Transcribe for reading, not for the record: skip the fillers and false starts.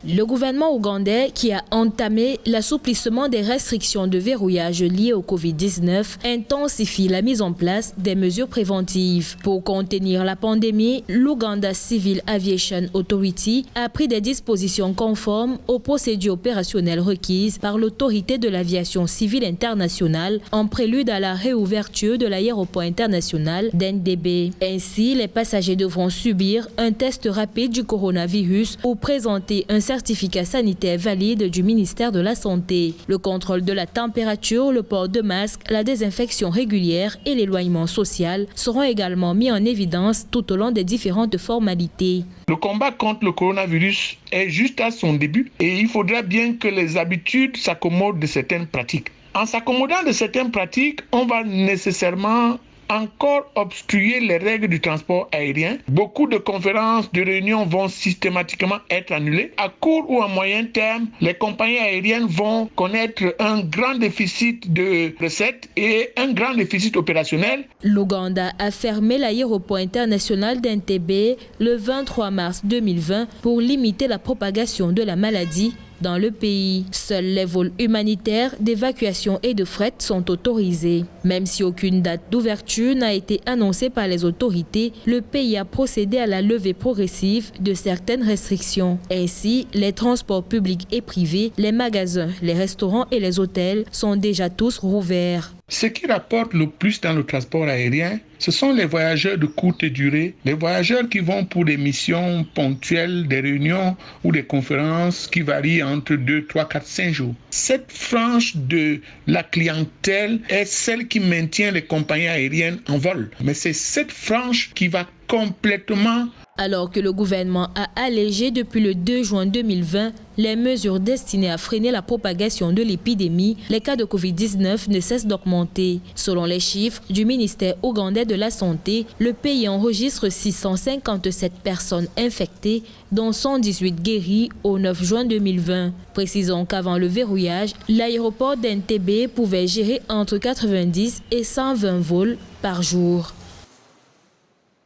Le gouvernement ougandais, qui a entamé l'assouplissement des restrictions de verrouillage liées au Covid-19, intensifie la mise en place des mesures préventives. Pour contenir la pandémie, l'Uganda Civil Aviation Authority a pris des dispositions conformes aux procédures opérationnelles requises par l'autorité de l'aviation civile internationale en prélude à la réouverture de l'aéroport international d'Entebbe. Ainsi, les passagers devront subir un test rapide du coronavirus ou présenter un certificat sanitaire valide du ministère de la Santé. Le contrôle de la température, le port de masque, la désinfection régulière et l'éloignement social seront également mis en évidence tout au long des différentes formalités. Le combat contre le coronavirus est juste à son début et il faudra bien que les habitudes s'accommodent de certaines pratiques. En s'accommodant de certaines pratiques, on va nécessairement encore obstruer les règles du transport aérien. Beaucoup de conférences, de réunions vont systématiquement être annulées. À court ou à moyen terme, les compagnies aériennes vont connaître un grand déficit de recettes et un grand déficit opérationnel. L'Ouganda a fermé l'aéroport international d'Entebbe le 23 mars 2020 pour limiter la propagation de la maladie dans le pays. Seuls les vols humanitaires, d'évacuation et de fret sont autorisés. Même si aucune date d'ouverture n'a été annoncée par les autorités, le pays a procédé à la levée progressive de certaines restrictions. Ainsi, les transports publics et privés, les magasins, les restaurants et les hôtels sont déjà tous rouverts. Ce qui rapporte le plus dans le transport aérien, ce sont les voyageurs de courte durée, les voyageurs qui vont pour des missions ponctuelles, des réunions ou des conférences qui varient entre 2, 3, 4, 5 jours. Cette frange de la clientèle est celle qui maintient les compagnies aériennes en vol. Mais c'est cette frange qui va complètement... Alors que le gouvernement a allégé depuis le 2 juin 2020 les mesures destinées à freiner la propagation de l'épidémie, les cas de Covid-19 ne cessent d'augmenter. Selon les chiffres du ministère ougandais de la Santé, le pays enregistre 657 personnes infectées, dont 118 guéries au 9 juin 2020. Précisons qu'avant le verrouillage, l'aéroport d'Entebbe pouvait gérer entre 90 et 120 vols par jour.